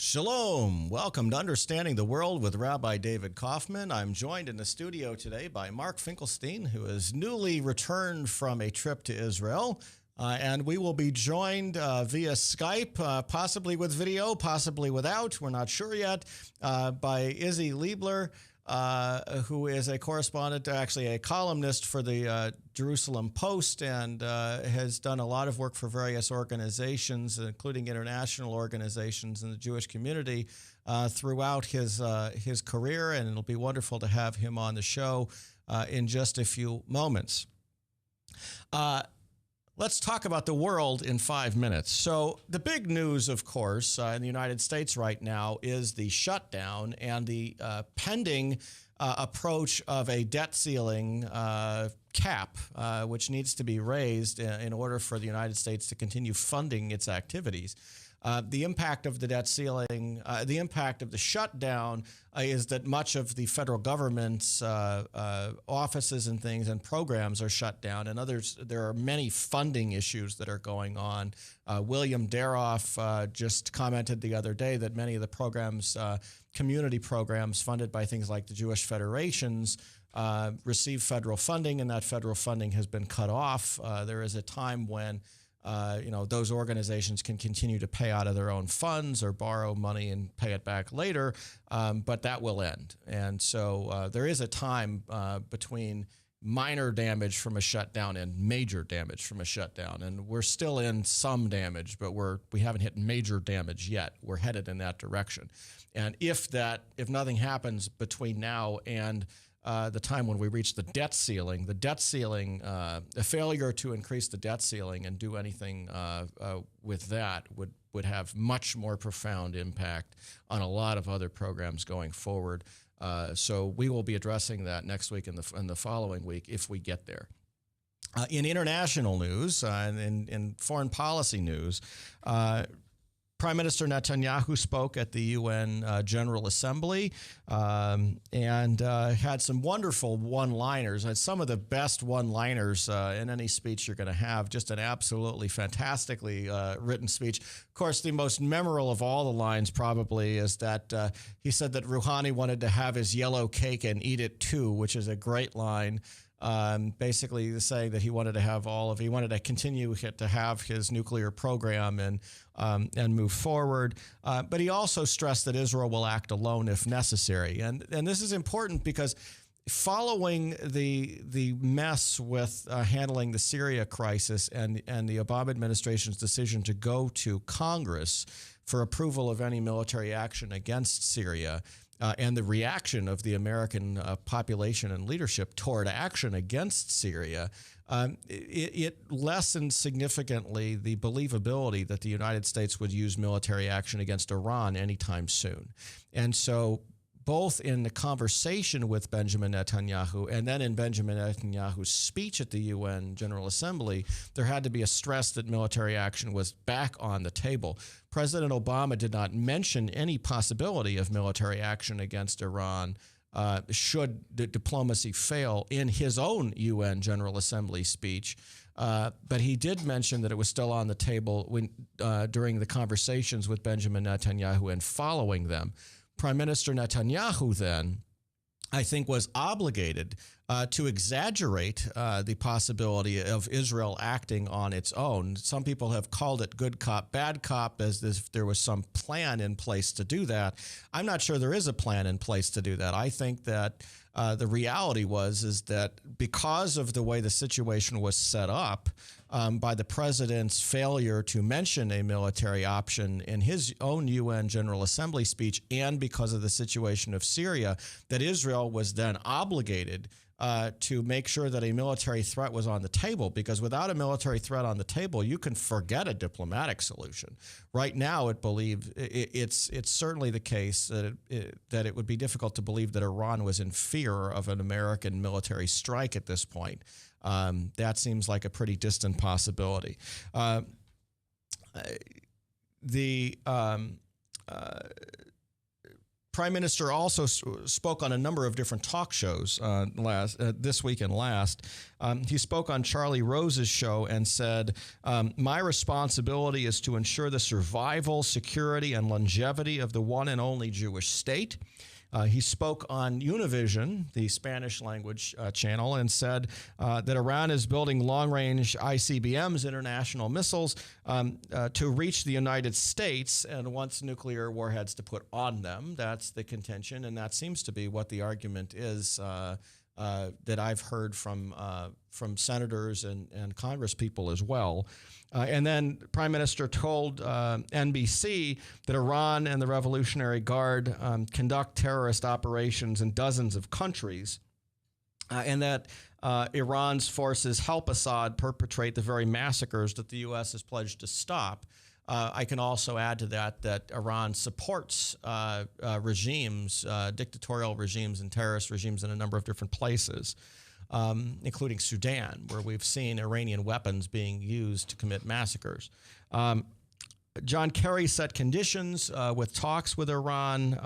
Shalom. Welcome to Understanding the World with Rabbi David Kaufman. I'm joined in the studio today by Mark Finkelstein, who is newly returned from a trip to Israel. And we will be joined via Skype, possibly with video, possibly without. We're not sure yet, by Isi Leibler, who is a correspondent, actually a columnist for the Jerusalem Post, and has done a lot of work for various organizations, including international organizations in the Jewish community, throughout his career. And it'll be wonderful to have him on the show in just a few moments. Let's talk about the world in 5 minutes. So the big news, of course, in the United States right now is the shutdown and the pending approach of a debt ceiling cap, which needs to be raised in order for the United States to continue funding its activities. The impact of the debt ceiling, the impact of the shutdown is that much of the federal government's offices and things and programs are shut down, and there are many funding issues that are going on. William Daroff just commented the other day that many of the programs, community programs funded by things like the Jewish federations, receive federal funding, and that federal funding has been cut off. There is a time when those organizations can continue to pay out of their own funds or borrow money and pay it back later, but that will end. And so there is a time between minor damage from a shutdown and major damage from a shutdown. And we're still in some damage, but we haven't hit major damage yet. We're headed in that direction. And if nothing happens between now and the time when we reach the debt ceiling, a failure to increase the debt ceiling and do anything with that would have much more profound impact on a lot of other programs going forward. So we will be addressing that next week and the following week if we get there. In international news and in foreign policy news, Prime Minister Netanyahu spoke at the UN General Assembly and had some wonderful one-liners, some of the best one-liners in any speech you're going to have, just an absolutely fantastically written speech. Of course, the most memorable of all the lines probably is that he said that Rouhani wanted to have his yellow cake and eat it too, which is a great line. Basically saying that he wanted to continue to have his nuclear program and move forward. But he also stressed that Israel will act alone if necessary. And this is important because following the mess with handling the Syria crisis and the Obama administration's decision to go to Congress for approval of any military action against Syria, and the reaction of the American population and leadership toward action against Syria, it lessened significantly the believability that the United States would use military action against Iran anytime soon. And so both in the conversation with Benjamin Netanyahu and then in Benjamin Netanyahu's speech at the UN General Assembly, there had to be a stress that military action was back on the table. President Obama did not mention any possibility of military action against Iran should the diplomacy fail in his own UN General Assembly speech. But he did mention that it was still on the table during the conversations with Benjamin Netanyahu and following them. Prime Minister Netanyahu then, I think, was obligated to exaggerate the possibility of Israel acting on its own. Some people have called it good cop, bad cop, as if there was some plan in place to do that. I'm not sure there is a plan in place to do that. I think that the reality is that because of the way the situation was set up, by the president's failure to mention a military option in his own UN General Assembly speech, and because of the situation of Syria, that Israel was then obligated to make sure that a military threat was on the table, because without a military threat on the table, you can forget a diplomatic solution. Right now, it's certainly the case that it would be difficult to believe that Iran was in fear of an American military strike at this point. That seems like a pretty distant possibility. Prime Minister also spoke on a number of different talk shows this week and last. He spoke on Charlie Rose's show and said, my responsibility is to ensure the survival, security, and longevity of the one and only Jewish state. He spoke on Univision, the Spanish language channel, and said that Iran is building long-range ICBMs, international missiles, to reach the United States and wants nuclear warheads to put on them. That's the contention, and that seems to be what the argument is that I've heard from senators and Congress people as well. And then Prime Minister told NBC that Iran and the Revolutionary Guard conduct terrorist operations in dozens of countries, and that Iran's forces help Assad perpetrate the very massacres that the U.S. has pledged to stop. I can also add to that Iran supports regimes, dictatorial regimes and terrorist regimes in a number of different places, including Sudan, where we've seen Iranian weapons being used to commit massacres. John Kerry set conditions with talks with Iran,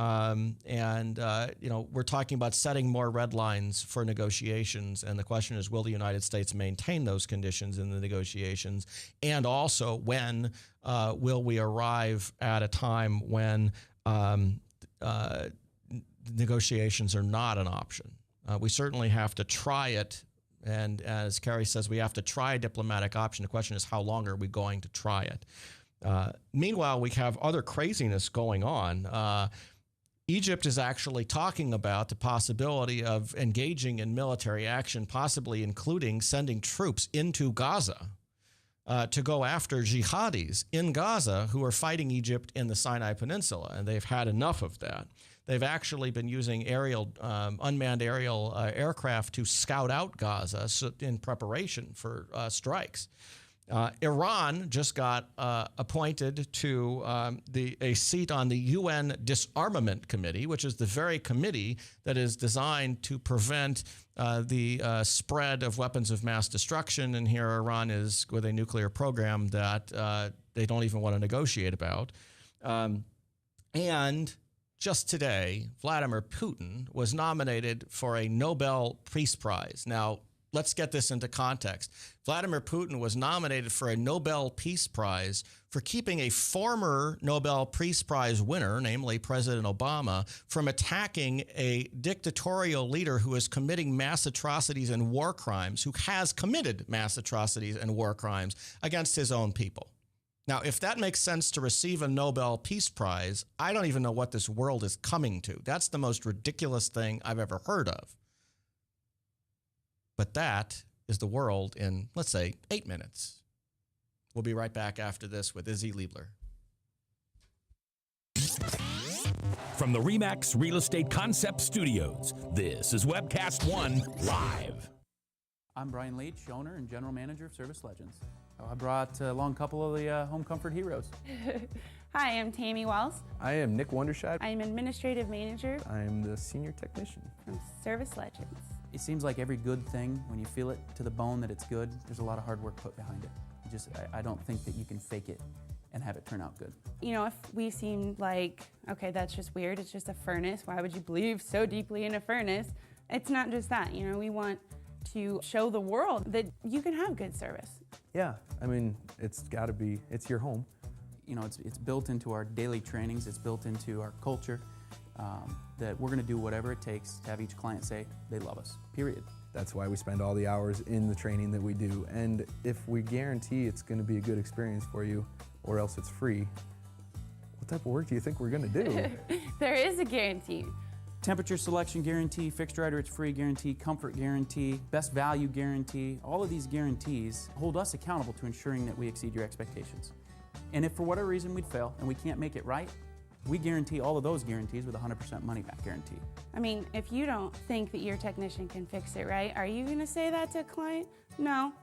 we're talking about setting more red lines for negotiations, and the question is, will the United States maintain those conditions in the negotiations? And also, when will we arrive at a time when negotiations are not an option? We certainly have to try it, and as Kerry says, we have to try a diplomatic option. The question is, how long are we going to try it? Meanwhile, we have other craziness going on. Egypt is actually talking about the possibility of engaging in military action, possibly including sending troops into Gaza to go after jihadis in Gaza who are fighting Egypt in the Sinai Peninsula, and they've had enough of that. They've actually been using unmanned aerial aircraft to scout out Gaza in preparation for strikes. Iran just got appointed to a seat on the UN Disarmament Committee, which is the very committee that is designed to prevent the spread of weapons of mass destruction. And here Iran is with a nuclear program that they don't even want to negotiate about. And just today, Vladimir Putin was nominated for a Nobel Peace Prize. Now, let's get this into context. Vladimir Putin was nominated for a Nobel Peace Prize for keeping a former Nobel Peace Prize winner, namely President Obama, from attacking a dictatorial leader who is committing mass atrocities and war crimes, who has committed mass atrocities and war crimes against his own people. Now, if that makes sense to receive a Nobel Peace Prize, I don't even know what this world is coming to. That's the most ridiculous thing I've ever heard of. But that is the world in, let's say, 8 minutes. We'll be right back after this with Isi Leibler. From the RE/MAX Real Estate Concept Studios, this is Webcast One Live. I'm Brian Leach, owner and general manager of Service Legends. I brought along a couple of the home comfort heroes. Hi, I'm Tammy Wells. I am Nick Wondershide. I'm administrative manager. I am the senior technician from Service Legends. It seems like every good thing, when you feel it to the bone that it's good, there's a lot of hard work put behind it. I don't think that you can fake it and have it turn out good. You know, if we seem like, okay, that's just weird, it's just a furnace, why would you believe so deeply in a furnace? It's not just that, you know, we want to show the world that you can have good service. Yeah, I mean, it's gotta be, it's your home. You know, it's built into our daily trainings, it's built into our culture, that we're gonna do whatever it takes to have each client say they love us, period. That's why we spend all the hours in the training that we do. And if we guarantee it's gonna be a good experience for you, or else it's free, what type of work do you think we're gonna do? There is a guarantee. Temperature selection guarantee, fixed right or it's free guarantee, comfort guarantee, best value guarantee. All of these guarantees hold us accountable to ensuring that we exceed your expectations. And if for whatever reason we'd fail and we can't make it right, we guarantee all of those guarantees with a 100% money back guarantee. I mean, if you don't think that your technician can fix it right, are you gonna say that to a client? No.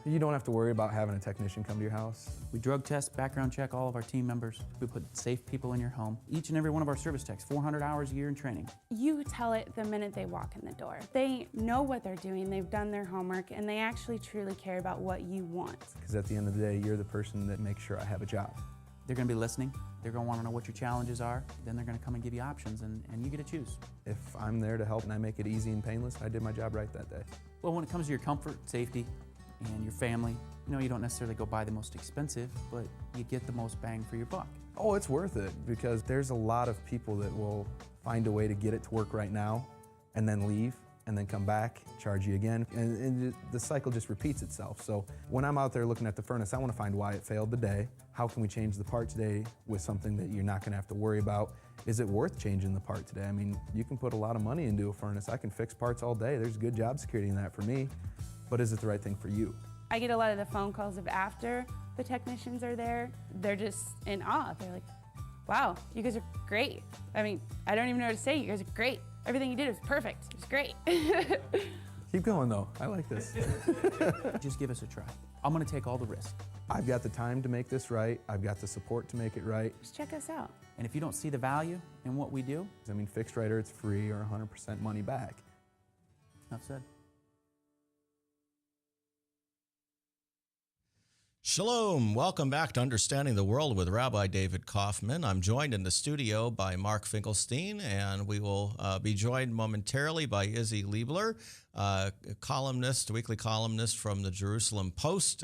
You don't have to worry about having a technician come to your house. We drug test, background check all of our team members. We put safe people in your home. Each and every one of our service techs, 400 hours a year in training. You tell it the minute they walk in the door. They know what they're doing, they've done their homework, and they actually truly care about what you want. Because at the end of the day, you're the person that makes sure I have a job. They're going to be listening. They're going to want to know what your challenges are. Then they're going to come and give you options, and you get to choose. If I'm there to help and I make it easy and painless, I did my job right that day. Well, when it comes to your comfort, safety, and your family, you don't necessarily go buy the most expensive, but you get the most bang for your buck. Oh, it's worth it because there's a lot of people that will find a way to get it to work right now and then leave and then come back, charge you again, and the cycle just repeats itself. So when I'm out there looking at the furnace, I want to find why it failed today. How can we change the part today with something that you're not going to have to worry about? Is it worth changing the part today? I mean, you can put a lot of money into a furnace. I can fix parts all day. There's good job security in that for me, but is it the right thing for you? I get a lot of the phone calls of after the technicians are there. They're just in awe. They're like, wow, you guys are great. I mean, I don't even know what to say. You guys are great. Everything you did was perfect. It was great. Keep going though, I like this. Just give us a try. I'm gonna take all the risk. I've got the time to make this right. I've got the support to make it right. Just check us out. And if you don't see the value in what we do, I mean, fixed right or it's free or 100% money back. enough said. Shalom. Welcome back to Understanding the World with Rabbi David Kaufman. I'm joined in the studio by Mark Finkelstein, and we will be joined momentarily by Isi Leibler, columnist, weekly columnist from the Jerusalem Post.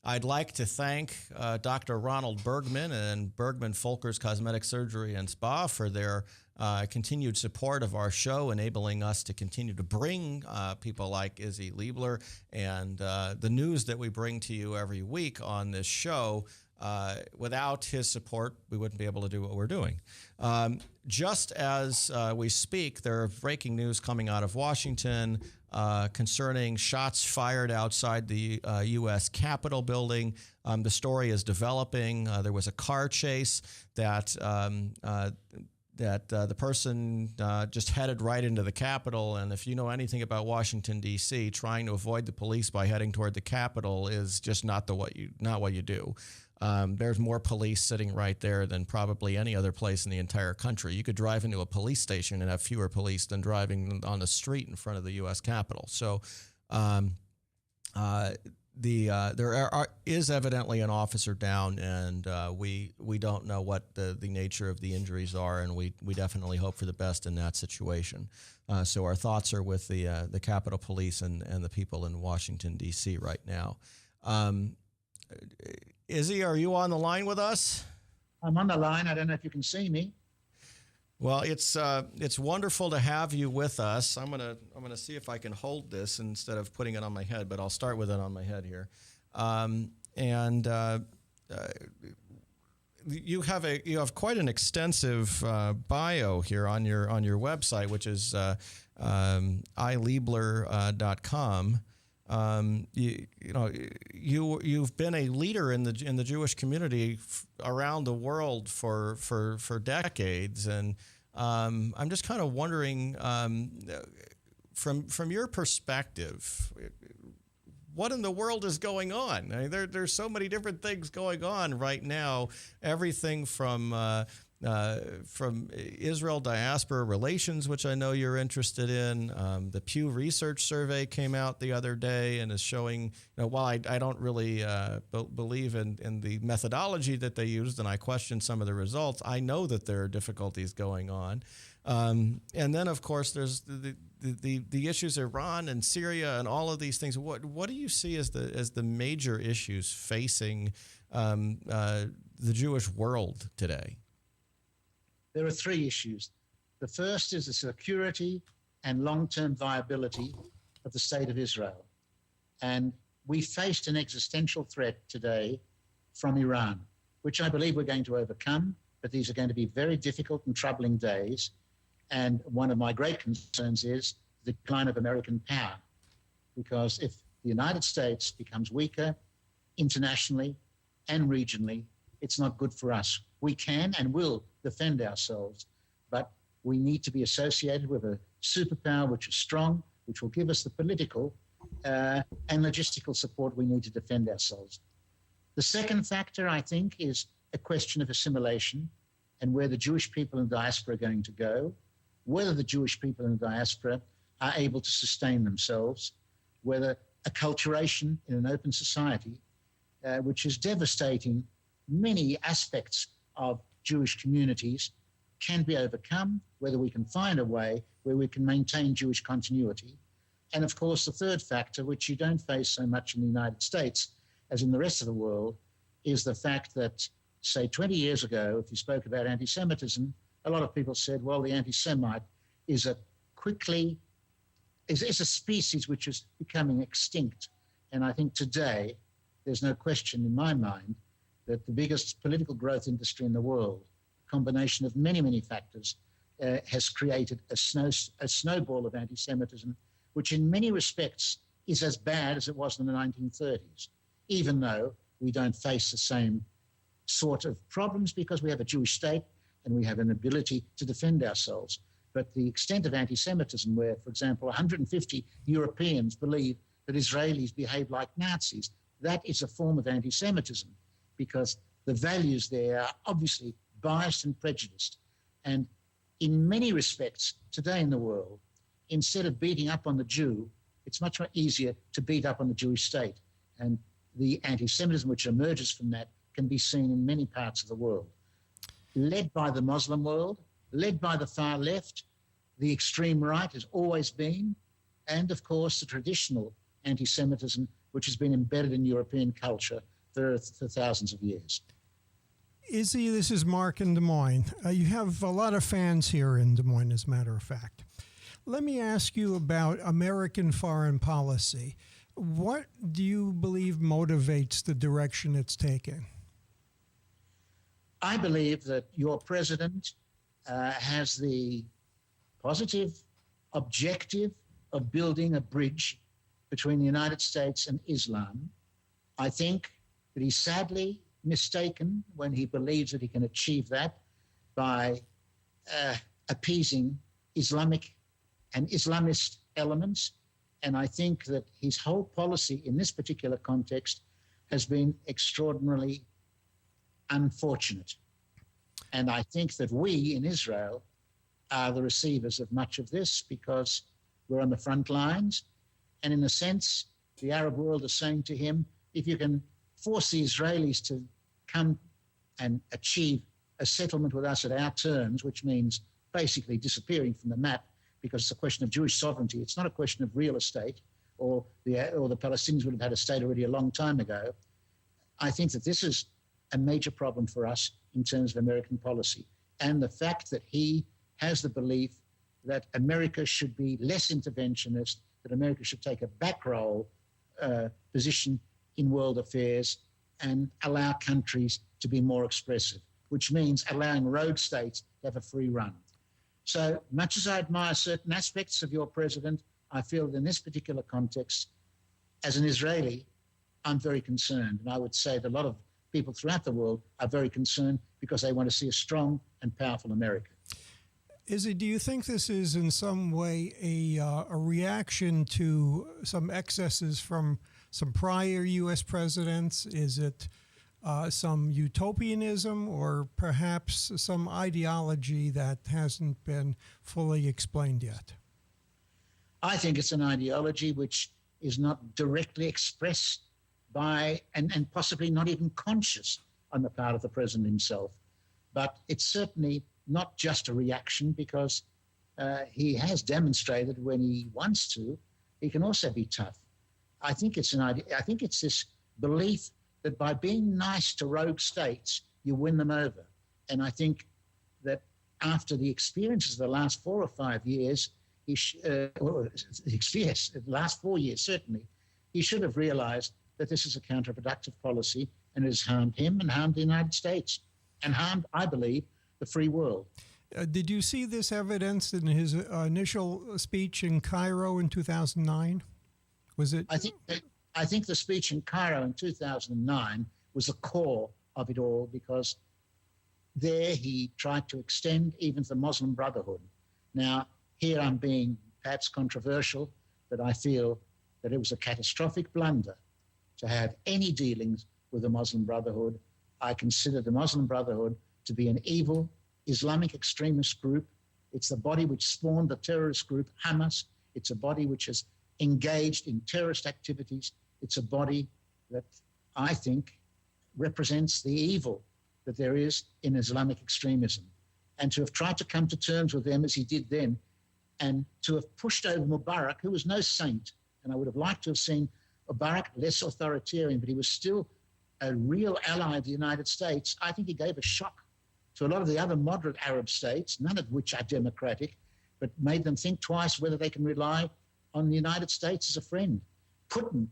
I'd like to thank Dr. Ronald Bergman and Bergman Folkers Cosmetic Surgery and Spa for their continued support of our show, enabling us to continue to bring people like Isi Leibler and the news that we bring to you every week on this show. Without his support, we wouldn't be able to do what we're doing. Just as we speak, there are breaking news coming out of Washington concerning shots fired outside the U.S. Capitol building. The story is developing. There was a car chase that the person just headed right into the Capitol. And if you know anything about Washington, D.C., trying to avoid the police by heading toward the Capitol is just not what you do. There's more police sitting right there than probably any other place in the entire country. You could drive into a police station and have fewer police than driving on the street in front of the U.S. Capitol. So there is evidently an officer down, and we don't know what the nature of the injuries are, and we definitely hope for the best in that situation. So our thoughts are with the Capitol Police and the people in Washington, D.C. right now. Izzy, are you on the line with us? I'm on the line. I don't know if you can see me. Well, it's wonderful to have you with us. I'm gonna see if I can hold this instead of putting it on my head, but I'll start with it on my head here. You have quite an extensive bio here on your website, which is ileibler.com. You've been a leader in the Jewish community around the world for decades, and I'm just kind of wondering, from your perspective, what in the world is going on? I mean, there's so many different things going on right now. Everything from Israel-Diaspora relations, which I know you're interested in. The Pew Research Survey came out the other day and is showing, while I don't really believe in the methodology that they used, and I question some of the results, I know that there are difficulties going on. And then, of course, there's the issues Iran and Syria and all of these things. What do you see as the major issues facing the Jewish world today? There are three issues. The first is the security and long-term viability of the state of Israel. And we faced an existential threat today from Iran, which I believe we're going to overcome, but these are going to be very difficult and troubling days. And one of my great concerns is the decline of American power, because if the United States becomes weaker internationally and regionally, it's not good for us. We can and will defend ourselves, but we need to be associated with a superpower which is strong, which will give us the political and logistical support we need to defend ourselves. The second factor, I think, is a question of assimilation and where the Jewish people in diaspora are going to go, whether the Jewish people in diaspora are able to sustain themselves, whether acculturation in an open society, which is devastating many aspects of Jewish communities can be overcome, whether we can find a way where we can maintain Jewish continuity. And of course, the third factor, which you don't face so much in the United States as in the rest of the world, is the fact that, say, 20 years ago, if you spoke about anti-Semitism, a lot of people said, well, the anti-Semite is a species which is becoming extinct. And I think today, there's no question in my mind that the biggest political growth industry in the world, a combination of many, many factors, has created a snowball of anti-Semitism, which in many respects is as bad as it was in the 1930s, even though we don't face the same sort of problems because we have a Jewish state and we have an ability to defend ourselves. But the extent of anti-Semitism, where, for example, 150 Europeans believe that Israelis behave like Nazis, that is a form of anti-Semitism because the values there are obviously biased and prejudiced. And in many respects, today in the world, instead of beating up on the Jew, it's much more easier to beat up on the Jewish state. And the anti-Semitism which emerges from that can be seen in many parts of the world. Led by the Muslim world, led by the far left, the extreme right has always been, and of course the traditional anti-Semitism which has been embedded in European culture for thousands of years. Isi, this is Mark in Des Moines. You have a lot of fans here in Des Moines, as a matter of fact. Let me ask you about American foreign policy. What do you believe motivates the direction it's taking? I believe that your president has the positive objective of building a bridge between the United States and Islam. I think that he's sadly mistaken when he believes that he can achieve that by appeasing Islamic and Islamist elements. And I think that his whole policy in this particular context has been extraordinarily unfortunate. And I think that we in Israel are the receivers of much of this because we're on the front lines. And in a sense, the Arab world is saying to him, if you can force the Israelis to come and achieve a settlement with us at our terms, which means basically disappearing from the map, because it's a question of Jewish sovereignty. It's not a question of real estate, or the Palestinians would have had a state already a long time ago. I think that this is a major problem for us in terms of American policy. And the fact that he has the belief that America should be less interventionist, that America should take a back row position in world affairs and allow countries to be more expressive, which means allowing rogue states to have a free run. So much as I admire certain aspects of your president, I feel that in this particular context, as an Israeli, I'm very concerned. And I would say that a lot of people throughout the world are very concerned because they want to see a strong and powerful America. Isi, do you think this is in some way a reaction to some excesses from some prior U.S. presidents? Is it some utopianism or perhaps some ideology that hasn't been fully explained yet? I think it's an ideology which is not directly expressed by, and possibly not even conscious on the part of the president himself. But it's certainly not just a reaction because he has demonstrated when he wants to, he can also be tough. I think it's this belief that by being nice to rogue states, you win them over. And I think that after the experiences of the last 4 or 5 years, the last 4 years certainly, he should have realized that this is a counterproductive policy and it has harmed him and harmed the United States and harmed, I believe, the free world. Did you see this evidence in his initial speech in Cairo in 2009? Was it? I think the speech in Cairo in 2009 was the core of it all because there he tried to extend even to the Muslim Brotherhood. Now, here I'm being perhaps controversial, but I feel that it was a catastrophic blunder to have any dealings with the Muslim Brotherhood. I consider the Muslim Brotherhood to be an evil Islamic extremist group. It's the body which spawned the terrorist group Hamas. It's a body which has engaged in terrorist activities. It's a body that I think represents the evil that there is in Islamic extremism. And to have tried to come to terms with them as he did then, and to have pushed over Mubarak, who was no saint, and I would have liked to have seen Mubarak less authoritarian, but he was still a real ally of the United States. I think he gave a shock to a lot of the other moderate Arab states, none of which are democratic, but made them think twice whether they can rely on the United States as a friend. Putin,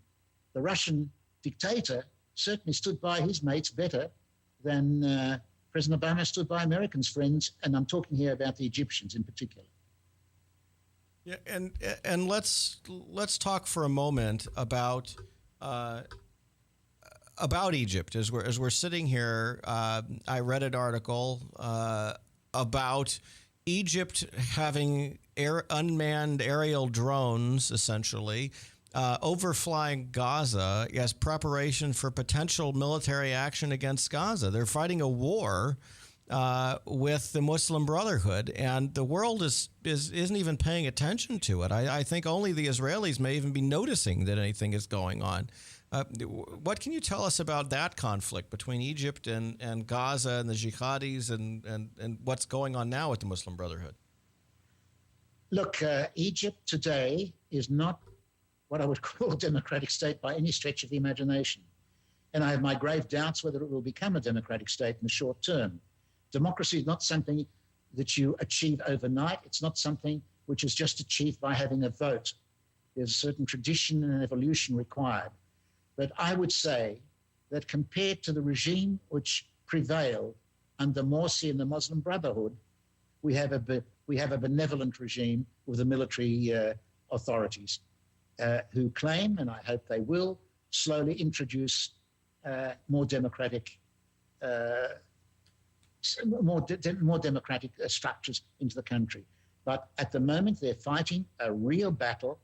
the Russian dictator, certainly stood by his mates better than President Obama stood by Americans' friends, and I'm talking here about the Egyptians in particular. Yeah, and let's talk for a moment about Egypt as we're sitting here. I read an article about Egypt having unmanned aerial drones, essentially, overflying Gaza as preparation for potential military action against Gaza. They're fighting a war with the Muslim Brotherhood, and the world isn't even paying attention to it. I think only the Israelis may even be noticing that anything is going on. What can you tell us about that conflict between Egypt and Gaza and the jihadis and what's going on now with the Muslim Brotherhood? Look, Egypt today is not what I would call a democratic state by any stretch of the imagination. And I have my grave doubts whether it will become a democratic state in the short term. Democracy is not something that you achieve overnight. It's not something which is just achieved by having a vote. There's a certain tradition and evolution required. But I would say that compared to the regime which prevailed under Morsi and the Muslim Brotherhood, we have a benevolent regime with the military authorities who claim, and I hope they will, slowly introduce more democratic structures into the country. But at the moment, they're fighting a real battle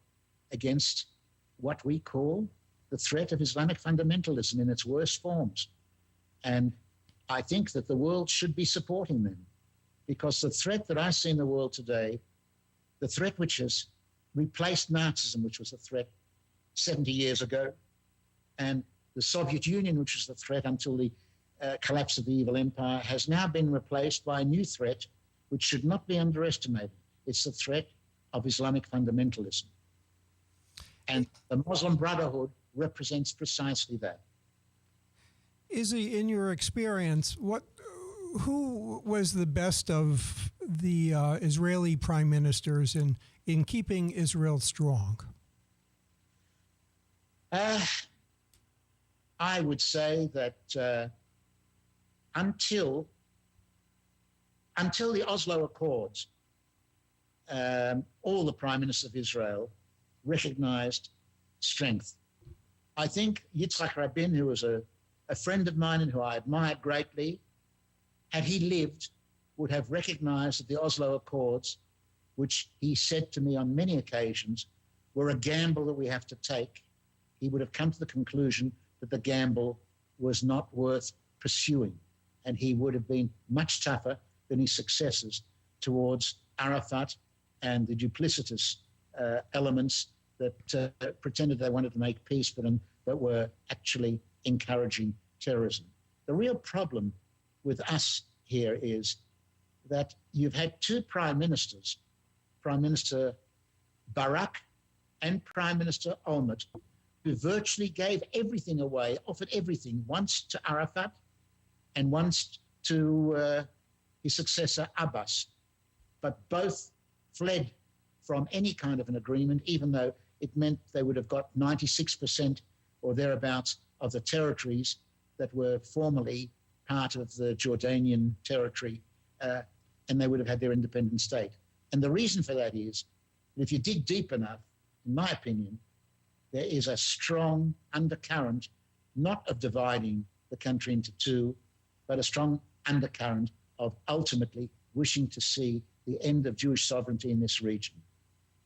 against what we call the threat of Islamic fundamentalism in its worst forms. And I think that the world should be supporting them, because the threat that I see in the world today, the threat which has replaced Nazism, which was a threat 70 years ago, and the Soviet Union, which was the threat until the collapse of the evil empire, has now been replaced by a new threat which should not be underestimated. It's the threat of Islamic fundamentalism. And the Muslim Brotherhood represents precisely that. Izzy, in your experience, who was the best of the Israeli prime ministers in keeping Israel strong? I would say that until the Oslo Accords, all the prime ministers of Israel recognized strength. I think Yitzhak Rabin, who was a friend of mine and who I admired greatly, had he lived, would have recognized that the Oslo Accords, which he said to me on many occasions, were a gamble that we have to take. He would have come to the conclusion that the gamble was not worth pursuing, and he would have been much tougher than his successors towards Arafat and the duplicitous elements that pretended they wanted to make peace, but were actually encouraging terrorism. The real problem with us here is that you've had two prime ministers, Prime Minister Barak and Prime Minister Olmert, who virtually gave everything away, offered everything, once to Arafat and once to his successor Abbas. But both fled from any kind of an agreement, even though it meant they would have got 96% or thereabouts of the territories that were formerly part of the Jordanian territory, and they would have had their independent state. And the reason for that is, if you dig deep enough, in my opinion, there is a strong undercurrent, not of dividing the country into two, but a strong undercurrent of ultimately wishing to see the end of Jewish sovereignty in this region.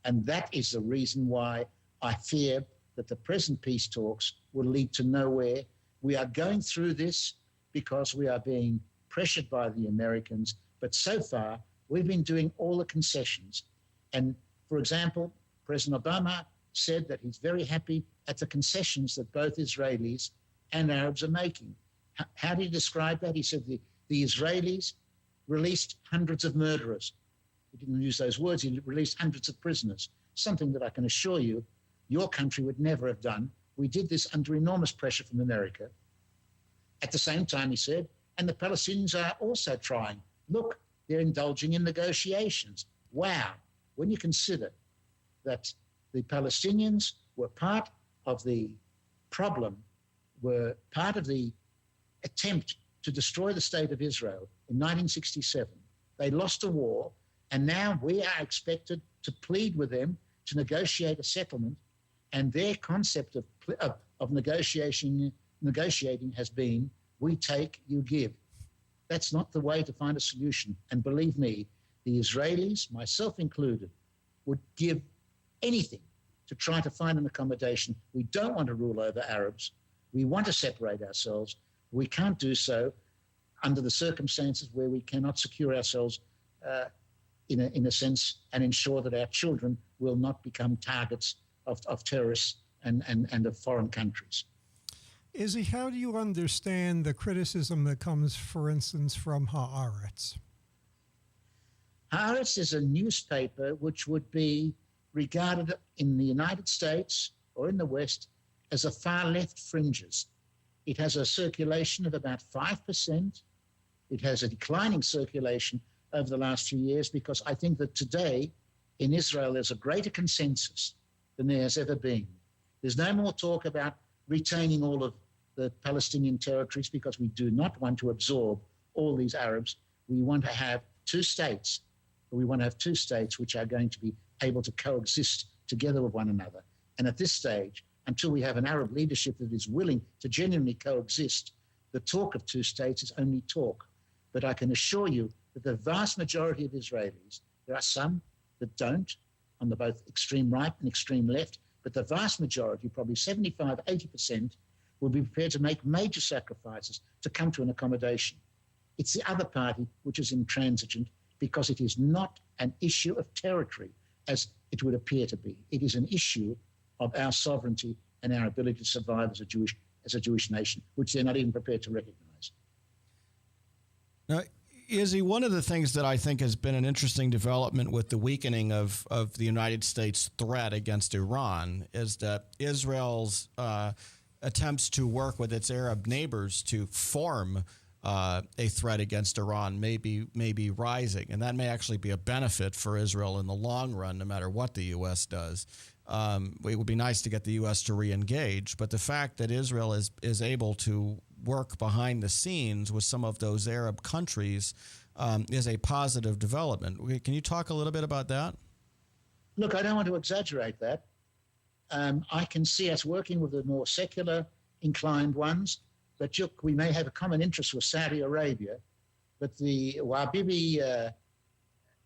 And that is the reason why I fear that the present peace talks will lead to nowhere. We are going through this because we are being pressured by the Americans, but so far we've been doing all the concessions. And for example, President Obama said that he's very happy at the concessions that both Israelis and Arabs are making. How did he describe that? He said the Israelis released hundreds of murderers. He didn't use those words. He released hundreds of prisoners, something that I can assure you your country would never have done. We did this under enormous pressure from America. At the same time, he said, and the Palestinians are also trying. Look, they're indulging in negotiations. Wow. When you consider that the Palestinians were part of the problem, were part of the attempt to destroy the state of Israel in 1967. They lost a war, and now we are expected to plead with them to negotiate a settlement, and their concept of negotiating has been, we take, you give. That's not the way to find a solution. And believe me, the Israelis, myself included, would give anything to try to find an accommodation. We don't want to rule over Arabs. We want to separate ourselves. We can't do so under the circumstances where we cannot secure ourselves in a sense and ensure that our children will not become targets of terrorists and of foreign countries. Izzy, how do you understand the criticism that comes, for instance, from Haaretz? Haaretz is a newspaper which would be regarded in the United States or in the West as a far left fringes. It has a circulation of about 5%. It has a declining circulation over the last few years because I think that today in Israel there's a greater consensus than there has ever been. There's no more talk about retaining all of the Palestinian territories because we do not want to absorb all these Arabs. We want to have two states. We want to have two states which are going to be able to coexist together with one another. And at this stage, until we have an Arab leadership that is willing to genuinely coexist, the talk of two states is only talk. But I can assure you that the vast majority of Israelis, there are some that don't, on the both extreme right and extreme left, but the vast majority, probably 75, 80%, will be prepared to make major sacrifices to come to an accommodation. It's the other party which is intransigent because it is not an issue of territory as it would appear to be. It is an issue of our sovereignty and our ability to survive as a Jewish nation, which they're not even prepared to recognize. Now, Izzy, one of the things that I think has been an interesting development with the weakening of the United States threat against Iran is that Israel's attempts to work with its Arab neighbors to form a threat against Iran may be rising, and that may actually be a benefit for Israel in the long run, no matter what the U.S. does. It would be nice to get the U.S. to re-engage, but the fact that Israel is able to work behind the scenes with some of those Arab countries is a positive development. Can you talk a little bit about that? Look, I don't want to exaggerate that. I can see us working with the more secular inclined ones, but look, we may have a common interest with Saudi Arabia, but the Wahhabi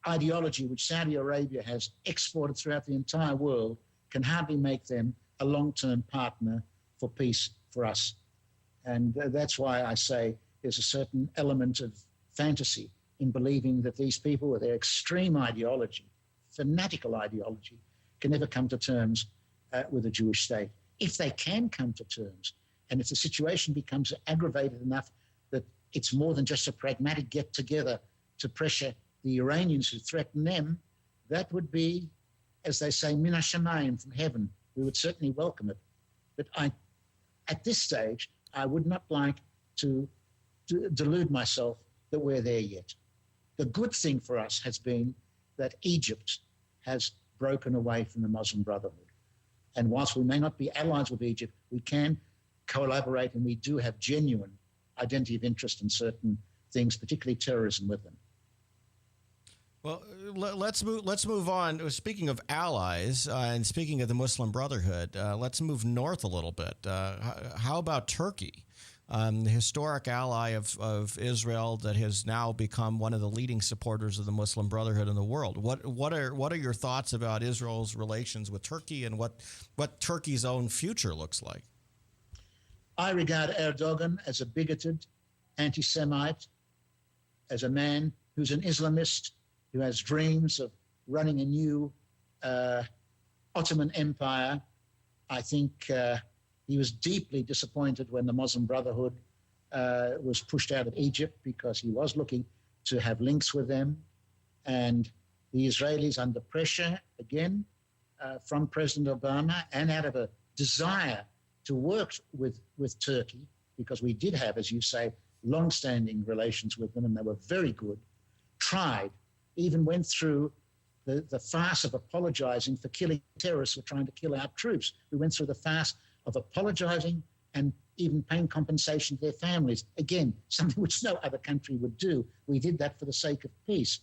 ideology which Saudi Arabia has exported throughout the entire world can hardly make them a long-term partner for peace for us. And that's why I say there's a certain element of fantasy in believing that these people with their extreme ideology, fanatical ideology, can never come to terms with a Jewish state. If they can come to terms, and if the situation becomes aggravated enough that it's more than just a pragmatic get-together to pressure the Iranians who threaten them, that would be, as they say, min hashamayim, from heaven. We would certainly welcome it. But at this stage, I would not like to delude myself that we're there yet. The good thing for us has been that Egypt has broken away from the Muslim Brotherhood. And whilst we may not be allies with Egypt, we can collaborate, and we do have genuine identity of interest in certain things, particularly terrorism, with them. Well, let's move on. Speaking of allies and speaking of the Muslim Brotherhood, let's move north a little bit. How about Turkey, the historic ally of Israel that has now become one of the leading supporters of the Muslim Brotherhood in the world? What are your thoughts about Israel's relations with Turkey and what Turkey's own future looks like? I regard Erdogan as a bigoted anti-Semite, as a man who's an Islamist, who has dreams of running a new Ottoman Empire. I think he was deeply disappointed when the Muslim Brotherhood was pushed out of Egypt because he was looking to have links with them. And the Israelis, under pressure, again, from President Obama, and out of a desire to work with Turkey, because we did have, as you say, long-standing relations with them, and they were very good, tried, even went through the farce of apologizing for killing terrorists who were trying to kill our troops. We went through the farce of apologizing and even paying compensation to their families. Again, something which no other country would do. We did that for the sake of peace.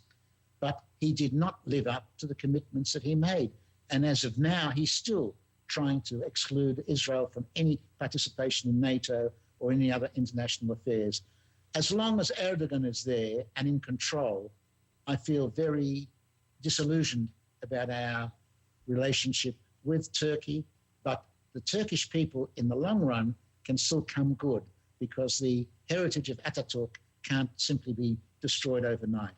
But he did not live up to the commitments that he made. And as of now, he's still trying to exclude Israel from any participation in NATO or any other international affairs. As long as Erdogan is there and in control, I feel very disillusioned about our relationship with Turkey. But the Turkish people, in the long run, can still come good, because the heritage of Ataturk can't simply be destroyed overnight.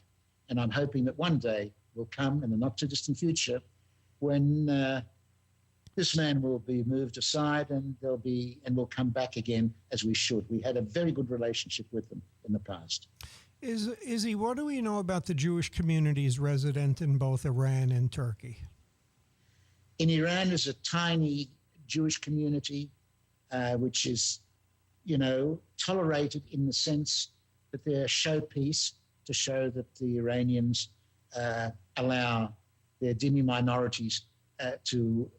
And I'm hoping that one day will come, in the not too distant future, when this man will be moved aside and we'll come back again as we should. We had a very good relationship with them in the past. Isi, what do we know about the Jewish communities resident in both Iran and Turkey? In Iran, there's a tiny Jewish community, which is, tolerated in the sense that they're showpiece to show that the Iranians allow their dhimmi minorities to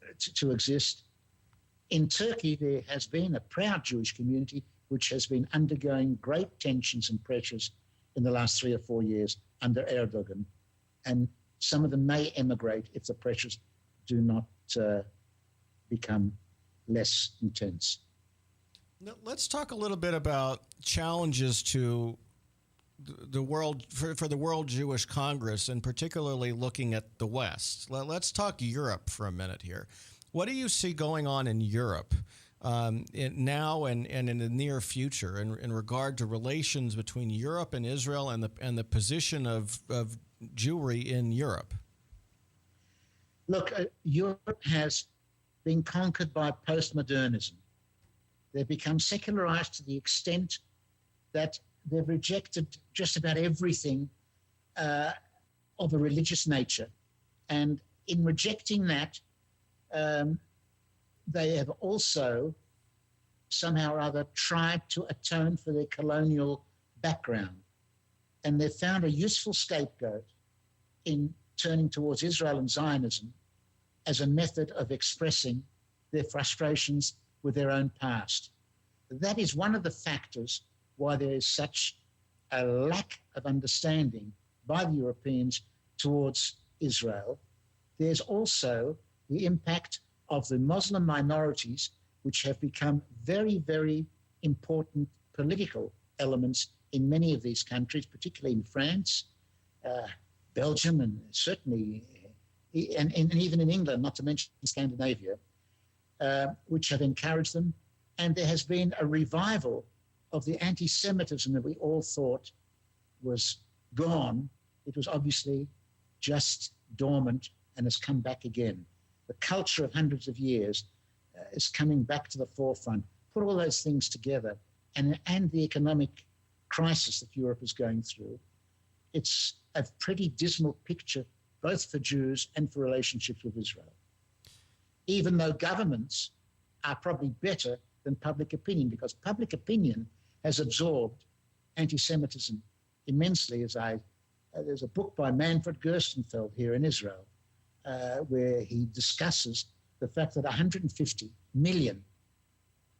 exist. In Turkey, there has been a proud Jewish community which has been undergoing great tensions and pressures in the last 3 or 4 years under Erdogan. And some of them may emigrate if the pressures do not become less intense. Now, let's talk a little bit about challenges to the world, for the World Jewish Congress, and particularly looking at the West. Let's talk Europe for a minute here. What do you see going on in Europe now and in the near future in regard to relations between Europe and Israel and the position of Jewry in Europe? Look, Europe has been conquered by postmodernism. They've become secularized to the extent that they've rejected just about everything of a religious nature. And in rejecting that, they have also somehow or other tried to atone for their colonial background. And they've found a useful scapegoat in turning towards Israel and Zionism as a method of expressing their frustrations with their own past. That is one of the factors why there is such a lack of understanding by the Europeans towards Israel. There's also the impact of the Muslim minorities, which have become very, very important political elements in many of these countries, particularly in France, Belgium, and certainly, and even in England, not to mention Scandinavia, which have encouraged them. And there has been a revival of the anti-Semitism that we all thought was gone. It was obviously just dormant and has come back again. The culture of hundreds of years is coming back to the forefront. Put all those things together, and the economic crisis that Europe is going through, it's a pretty dismal picture, both for Jews and for relationships with Israel. Even though governments are probably better than public opinion, because public opinion has absorbed anti-Semitism immensely. There's a book by Manfred Gerstenfeld here in Israel, where he discusses the fact that 150 million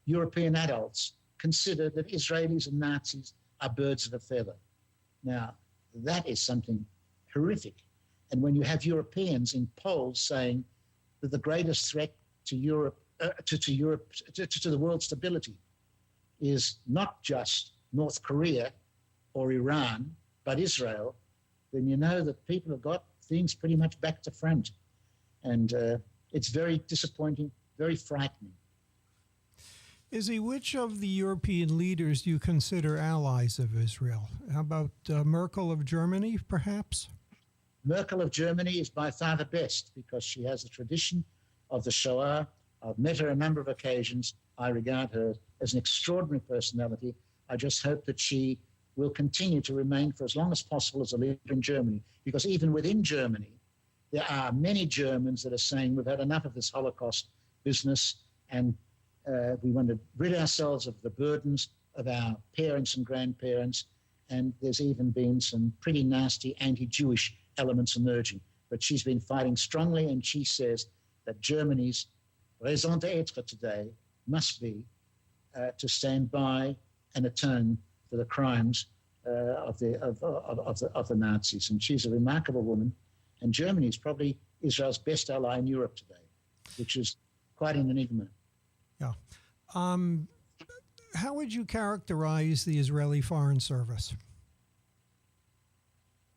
European adults consider that Israelis and Nazis are birds of a feather. Now, that is something horrific. And when you have Europeans in polls saying that the greatest threat to Europe, to the world's stability is not just North Korea or Iran, but Israel, then you know that people have got things pretty much back to front. And it's very disappointing, very frightening. Isi, which of the European leaders do you consider allies of Israel? How about Merkel of Germany, perhaps? Merkel of Germany is by far the best because she has the tradition of the Shoah. I've met her a number of occasions. I regard her as an extraordinary personality. I just hope that she will continue to remain for as long as possible as a leader in Germany, because even within Germany, there are many Germans that are saying we've had enough of this Holocaust business, and we want to rid ourselves of the burdens of our parents and grandparents. And there's even been some pretty nasty anti-Jewish elements emerging. But she's been fighting strongly, and she says that Germany's raison d'etre today must be to stand by and atone for the crimes of the Nazis. And she's a remarkable woman. And Germany is probably Israel's best ally in Europe today, which is quite an enigma. Yeah. How would you characterize the Israeli Foreign Service?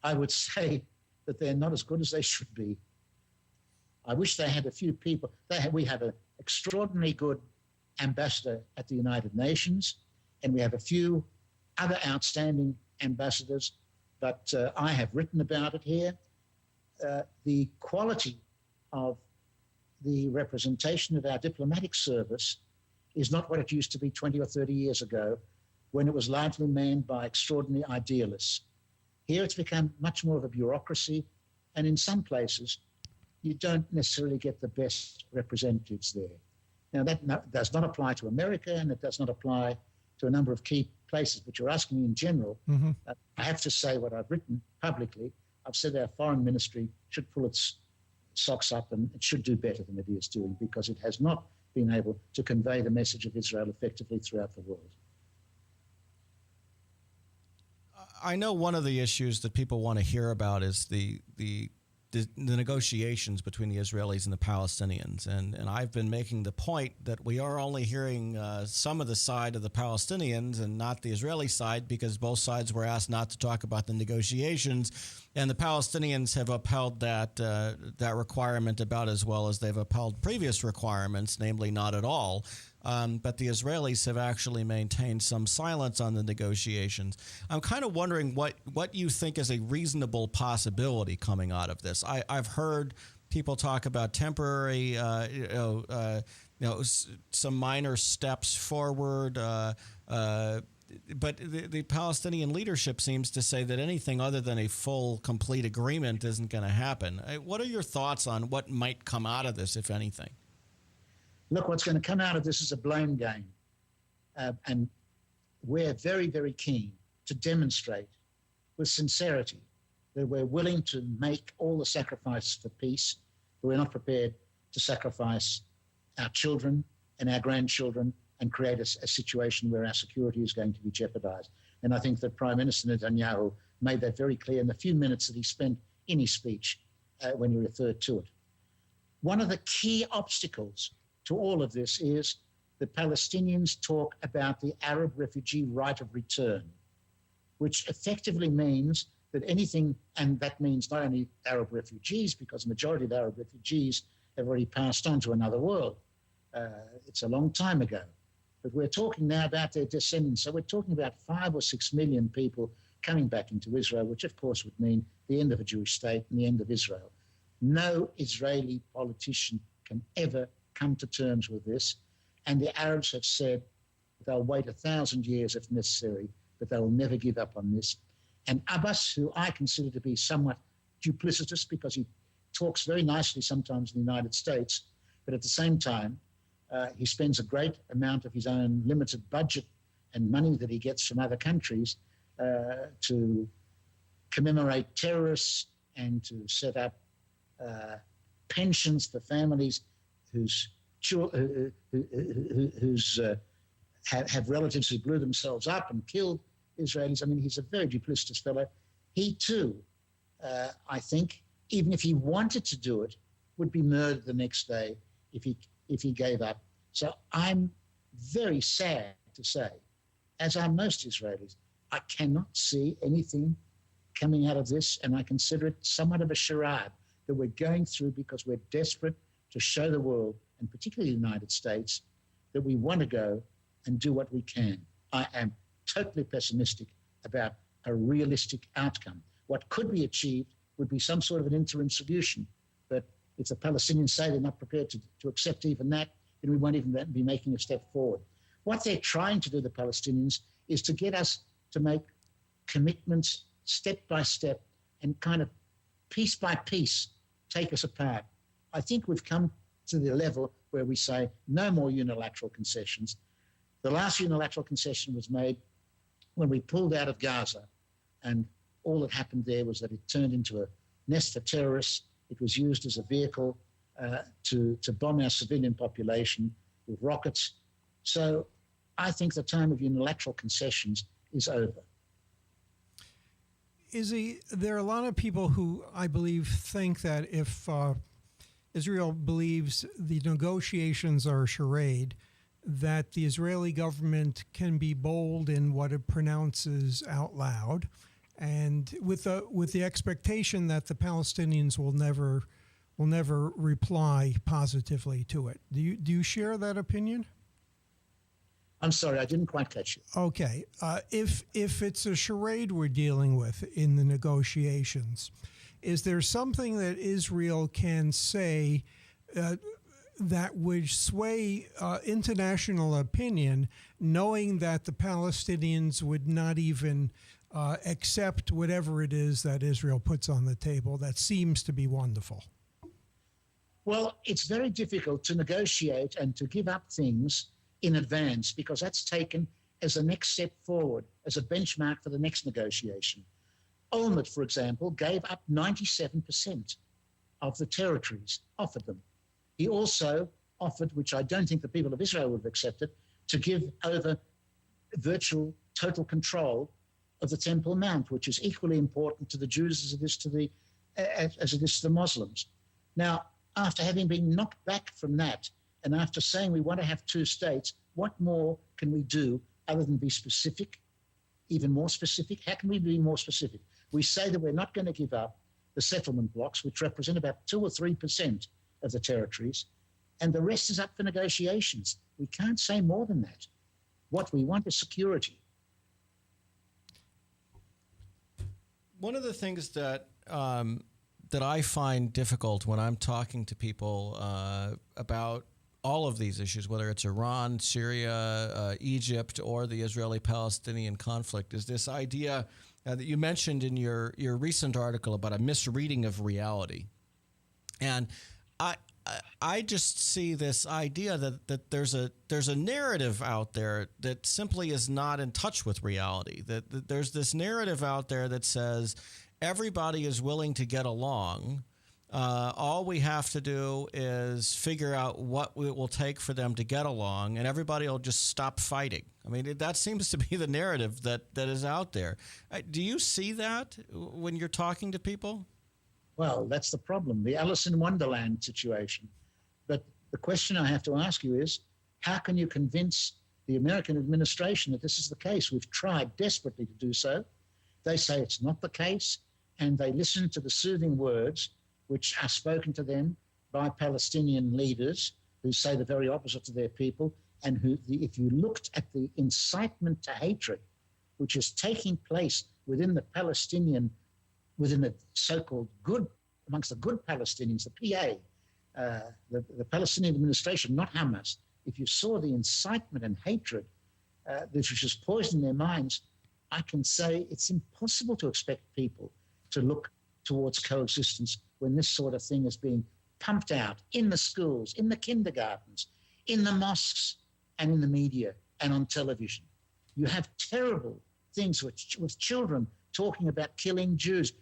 I would say that they're not as good as they should be. I wish they had a few people. We have an extraordinarily good ambassador at the United Nations, and we have a few other outstanding ambassadors, but I have written about it here. The quality of the representation of our diplomatic service is not what it used to be 20 or 30 years ago, when it was largely manned by extraordinary idealists. Here it's become much more of a bureaucracy, and in some places you don't necessarily get the best representatives there. Now that does not apply to America, and it does not apply to a number of key places, but you're asking me in general. I have to say what I've written publicly. I've said our foreign ministry should pull its socks up, and it should do better than it is doing, because it has not been able to convey the message of Israel effectively throughout the world. I know one of the issues that people want to hear about is the negotiations between the Israelis and the Palestinians. And I've been making the point that we are only hearing some of the side of the Palestinians and not the Israeli side, because both sides were asked not to talk about the negotiations. And the Palestinians have upheld that requirement about as well as they've upheld previous requirements, namely not at all. But the Israelis have actually maintained some silence on the negotiations. I'm kind of wondering what you think is a reasonable possibility coming out of this. I've heard people talk about temporary, some minor steps forward. But the Palestinian leadership seems to say that anything other than a full, complete agreement isn't going to happen. What are your thoughts on what might come out of this, if anything? Look, what's going to come out of this is a blame game. And we're very, very keen to demonstrate with sincerity that we're willing to make all the sacrifices for peace, but we're not prepared to sacrifice our children and our grandchildren and create a situation where our security is going to be jeopardized. And I think that Prime Minister Netanyahu made that very clear in the few minutes that he spent in his speech when he referred to it. One of the key obstacles to all of this is that Palestinians talk about the Arab refugee right of return, which effectively means that anything, and that means not only Arab refugees, because the majority of Arab refugees have already passed on to another world. It's a long time ago. But we're talking now about their descendants. So we're talking about 5 or 6 million people coming back into Israel, which of course would mean the end of a Jewish state and the end of Israel. No Israeli politician can ever come to terms with this. And the Arabs have said they'll wait 1,000 years if necessary, but they will never give up on this. And Abbas, who I consider to be somewhat duplicitous because he talks very nicely sometimes in the United States, but at the same time, he spends a great amount of his own limited budget and money that he gets from other countries to commemorate terrorists and to set up pensions for families have relatives who blew themselves up and killed Israelis. I mean, he's a very duplicitous fellow. He too, I think, even if he wanted to do it, would be murdered the next day if he gave up. So I'm very sad to say, as are most Israelis, I cannot see anything coming out of this, and I consider it somewhat of a charade that we're going through because we're desperate to show the world, and particularly the United States, that we want to go and do what we can. I am totally pessimistic about a realistic outcome. What could be achieved would be some sort of an interim solution, but if the Palestinians say they're not prepared to accept even that, then we won't even be making a step forward. What they're trying to do, the Palestinians, is to get us to make commitments step by step and kind of piece by piece take us apart. I think we've come to the level where we say no more unilateral concessions. The last unilateral concession was made when we pulled out of Gaza, and all that happened there was that it turned into a nest for terrorists. It was used as a vehicle to bomb our civilian population with rockets. So I think the time of unilateral concessions is over. There are a lot of people who, I believe, think that if Israel believes the negotiations are a charade, that the Israeli government can be bold in what it pronounces out loud, and with the expectation that the Palestinians will never reply positively to it. Do you share that opinion? I'm sorry, I didn't quite catch you. Okay. If it's a charade we're dealing with in the negotiations, is there something that Israel can say that would sway international opinion, knowing that the Palestinians would not even accept whatever it is that Israel puts on the table that seems to be wonderful? Well, it's very difficult to negotiate and to give up things in advance, because that's taken as a next step forward, as a benchmark for the next negotiation. Olmert, for example, gave up 97% of the territories, offered them. He also offered, which I don't think the people of Israel would have accepted, to give over virtual total control of the Temple Mount, which is equally important to the Jews as it is to the Muslims. Now, after having been knocked back from that, and after saying we want to have two states, what more can we do other than be specific, even more specific? How can we be more specific? We say that we're not going to give up the settlement blocks, which represent about 2 or 3% of the territories, and the rest is up for negotiations. We can't say more than that. What we want is security. One of the things that I find difficult when I'm talking to people about all of these issues, whether it's Iran, Syria, Egypt, or the Israeli-Palestinian conflict, is this idea that you mentioned in your recent article about a misreading of reality. And I just see this idea that there's a narrative out there that simply is not in touch with reality. That there's this narrative out there that says everybody is willing to get along. All we have to do is figure out what it will take for them to get along, and everybody will just stop fighting. I mean, that seems to be the narrative that is out there. Do you see that when you're talking to people? Well, that's the problem, the Alice in Wonderland situation. But the question I have to ask you is, how can you convince the American administration that this is the case? We've tried desperately to do so. They say it's not the case, and they listen to the soothing words which are spoken to them by Palestinian leaders who say the very opposite to their people, and who, if you looked at the incitement to hatred, which is taking place within the so-called good, amongst the good Palestinians, the PA, the Palestinian administration, not Hamas, if you saw the incitement and hatred which was just poisoning their minds, I can say it's impossible to expect people to look towards coexistence when this sort of thing is being pumped out in the schools, in the kindergartens, in the mosques, and in the media and on television. You have terrible things with children talking about killing Jews.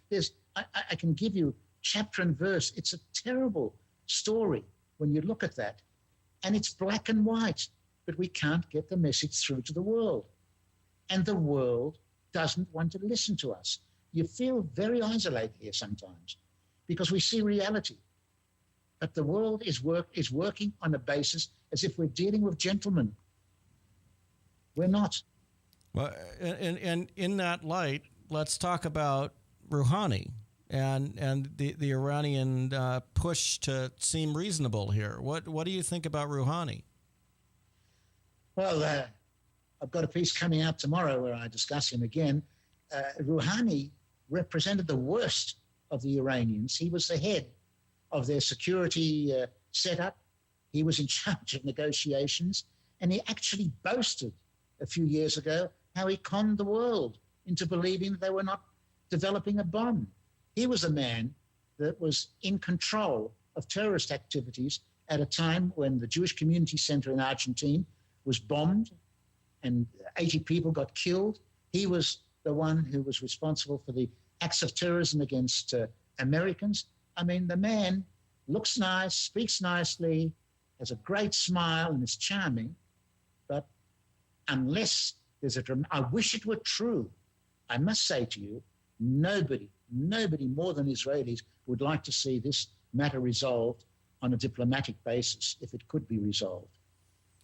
I can give you chapter and verse. It's a terrible story when you look at that. And it's black and white, but we can't get the message through to the world. And the world doesn't want to listen to us. You feel very isolated here sometimes because we see reality. But the world is working on a basis as if we're dealing with gentlemen. We're not. Well, and in that light, let's talk about Rouhani and the Iranian push to seem reasonable here. What do you think about Rouhani? Well, I've got a piece coming out tomorrow where I discuss him again. Rouhani represented the worst of the Iranians. He was the head of their security setup. He was in charge of negotiations, and he actually boasted a few years ago how he conned the world into believing they were not developing a bomb. He was a man that was in control of terrorist activities at a time when the Jewish Community Center in Argentina was bombed and 80 people got killed. He was the one who was responsible for the acts of terrorism against Americans. I mean, the man looks nice, speaks nicely, has a great smile and is charming, but unless there's I wish it were true. I must say to you, nobody more than Israelis would like to see this matter resolved on a diplomatic basis if it could be resolved.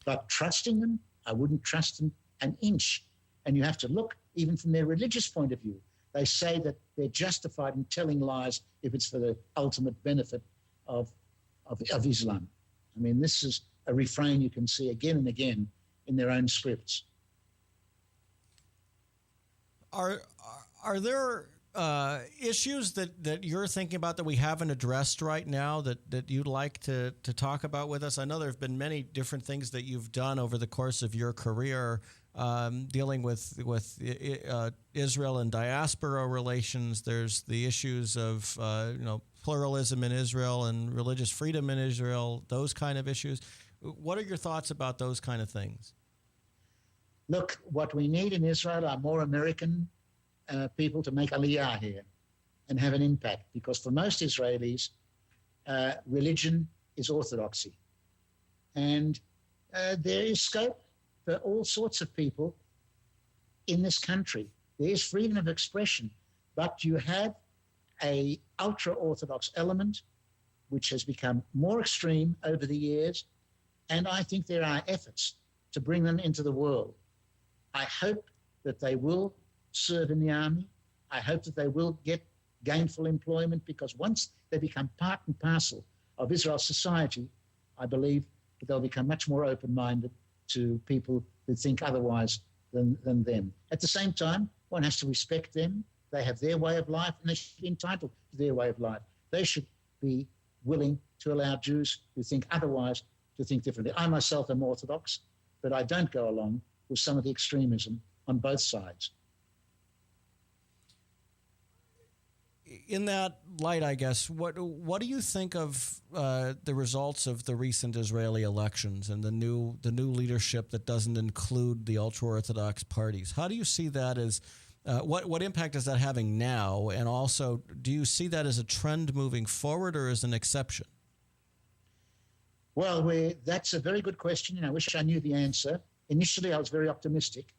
But trusting them, I wouldn't trust them an inch. And you have to look, even from their religious point of view, they say that they're justified in telling lies if it's for the ultimate benefit of Islam. I mean, this is a refrain you can see again and again in their own scripts. Are there issues that you're thinking about that we haven't addressed right now that you'd like to talk about with us? I know there have been many different things that you've done over the course of your career dealing with Israel and diaspora relations. There's the issues of pluralism in Israel and religious freedom in Israel, those kind of issues. What are your thoughts about those kind of things? Look, what we need in Israel are more American people to make aliyah here and have an impact, because for most Israelis, religion is orthodoxy. And there is scope for all sorts of people in this country. There is freedom of expression, but you have a ultra-Orthodox element which has become more extreme over the years, and I think there are efforts to bring them into the world. I hope that they will serve in the army. I hope that they will get gainful employment, because once they become part and parcel of Israel's society, I believe that they'll become much more open-minded to people who think otherwise than them. At the same time, one has to respect them. They have their way of life, and they should be entitled to their way of life. They should be willing to allow Jews who think otherwise to think differently. I myself am Orthodox, but I don't go along with some of the extremism on both sides. In that light, I guess, what do you think of the results of the recent Israeli elections and the new leadership that doesn't include the ultra-Orthodox parties? How do you see that as what impact is that having now? And also, do you see that as a trend moving forward or as an exception? Well, that's a very good question, and I wish I knew the answer. Initially, I was very optimistic.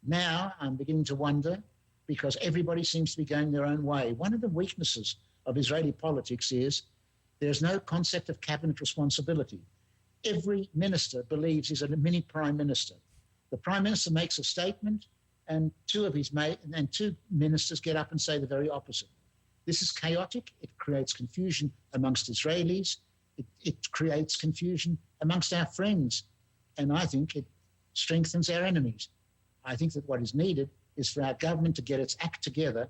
Now I'm beginning to wonder, because everybody seems to be going their own way. One of the weaknesses of Israeli politics is there's no concept of cabinet responsibility. Every minister believes he's a mini prime minister. The prime minister makes a statement, and two ministers get up and say the very opposite. This is chaotic. It creates confusion amongst Israelis. It creates confusion amongst our friends. And I think it strengthens our enemies. I think that what is needed is for our government to get its act together,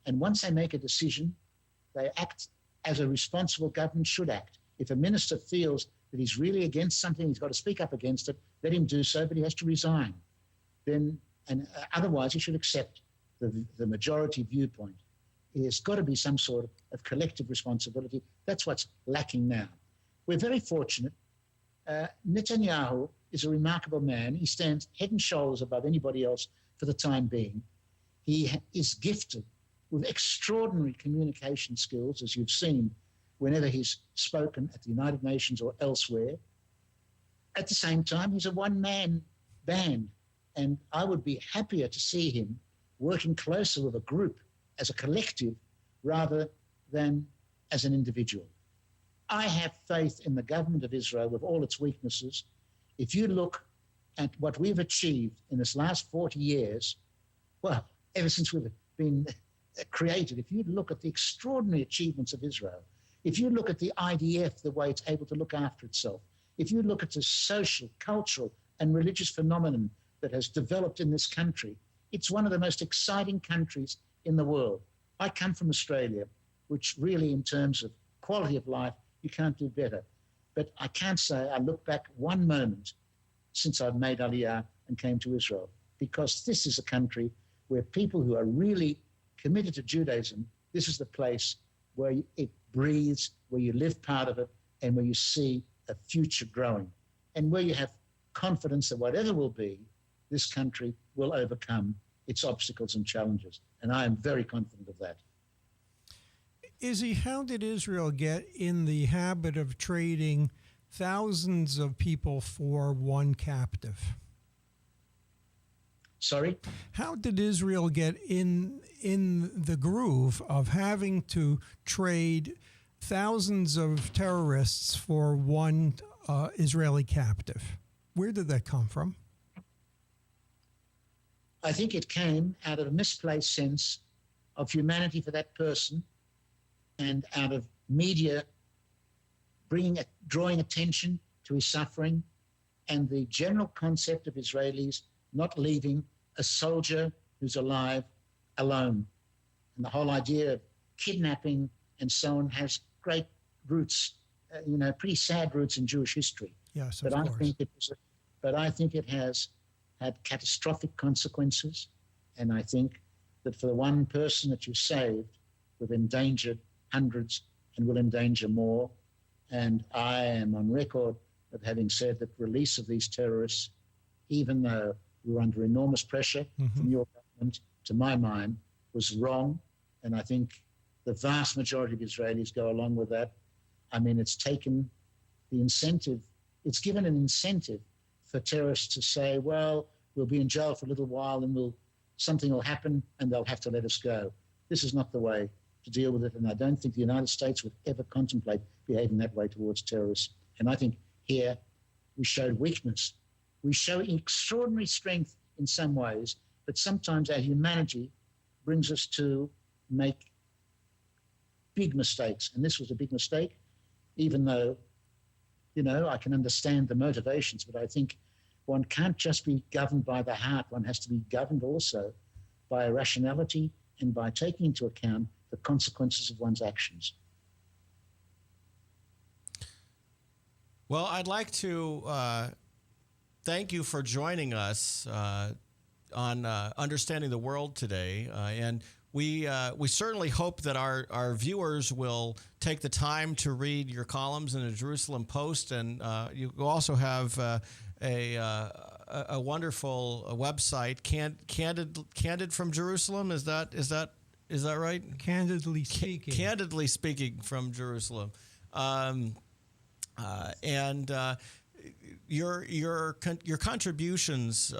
and once they make a decision, they act as a responsible government should act. If a minister feels that he's really against something, he's got to speak up against it, let him do so, but he has to resign. Otherwise, he should accept the majority viewpoint. There's got to be some sort of collective responsibility. That's what's lacking now. We're very fortunate. Netanyahu is a remarkable man. He stands head and shoulders above anybody else for the time being. He is gifted with extraordinary communication skills, as you've seen whenever he's spoken at the United Nations or elsewhere. At the same time, he's a one-man band, and I would be happier to see him working closer with a group as a collective rather than as an individual. I have faith in the government of Israel with all its weaknesses. If you look at what we've achieved in this last 40 years, well, ever since we've been created, if you look at the extraordinary achievements of Israel, if you look at the IDF, the way it's able to look after itself, if you look at the social, cultural, and religious phenomenon that has developed in this country, it's one of the most exciting countries in the world. I come from Australia, which really, in terms of quality of life, you can't do better. But I can't say I look back one moment since I've made Aliyah and came to Israel. because this is a country where people who are really committed to Judaism, this is the place where it breathes, where you live part of it, and where you see a future growing, and where you have confidence that whatever will be, this country will overcome its obstacles and challenges. And I am very confident of that. Izzy, how did Israel get in the habit of trading thousands of people for one captive? Sorry? How did Israel get in the groove of having to trade thousands of terrorists for one Israeli captive? Where did that come from? I think it came out of a misplaced sense of humanity for that person, and out of media drawing attention to his suffering, and the general concept of Israelis not leaving a soldier who's alive alone. And the whole idea of kidnapping and so on has great roots, pretty sad roots in Jewish history. Yes, but of course. I think it has had catastrophic consequences. And I think that for the one person that you saved, we've endangered hundreds and will endanger more. And I am on record of having said that release of these terrorists, even though we were under enormous pressure from your government, to my mind, was wrong. And I think the vast majority of Israelis go along with that. I mean, it's taken the incentive, it's given an incentive for terrorists to say, well, we'll be in jail for a little while and something will happen and they'll have to let us go. This is not the way to deal with it. And I don't think the United States would ever contemplate behaving that way towards terrorists. And I think here we showed weakness. We show extraordinary strength in some ways, but sometimes our humanity brings us to make big mistakes. And this was a big mistake, even though, I can understand the motivations, but I think one can't just be governed by the heart. One has to be governed also by rationality and by taking into account the consequences of one's actions. Well, I'd like to thank you for joining us on Understanding the World today. And we certainly hope that our viewers will take the time to read your columns in the Jerusalem Post. And you also have a wonderful website, Candid from Jerusalem. Is that right? Candidly speaking. Candidly speaking from Jerusalem. And your contributions,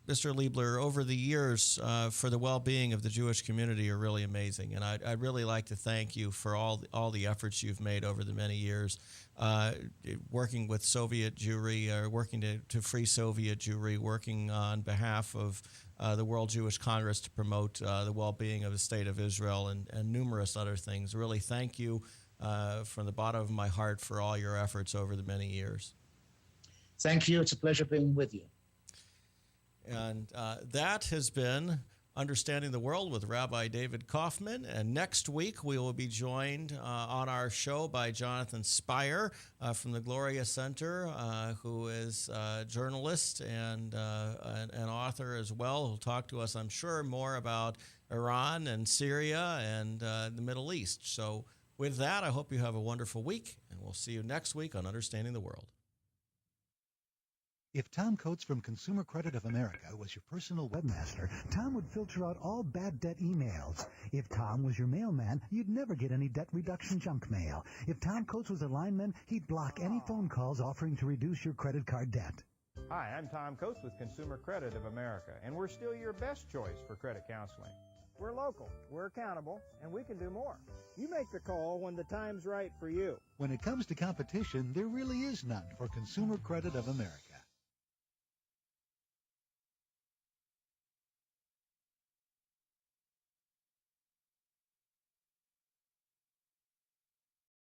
Mr. Leibler, over the years for the well-being of the Jewish community are really amazing, and I'd really like to thank you for all the efforts you've made over the many years, working with Soviet Jewry, working to free Soviet Jewry, working on behalf of the World Jewish Congress to promote the well-being of the State of Israel, and numerous other things. Really, thank you from the bottom of my heart for all your efforts over the many years. Thank you. It's a pleasure being with you. And that has been Understanding the World with Rabbi David Kaufman. And next week, we will be joined on our show by Jonathan Spire from the Gloria Center, who is a journalist and an author as well, who'll talk to us, I'm sure, more about Iran and Syria and the Middle East. So with that, I hope you have a wonderful week, and we'll see you next week on Understanding the World. If Tom Coates from Consumer Credit of America was your personal webmaster, Tom would filter out all bad debt emails. If Tom was your mailman, you'd never get any debt reduction junk mail. If Tom Coates was a lineman, he'd block any phone calls offering to reduce your credit card debt. Hi, I'm Tom Coates with Consumer Credit of America, and we're still your best choice for credit counseling. We're local, we're accountable, and we can do more. You make the call when the time's right for you. When it comes to competition, there really is none for Consumer Credit of America.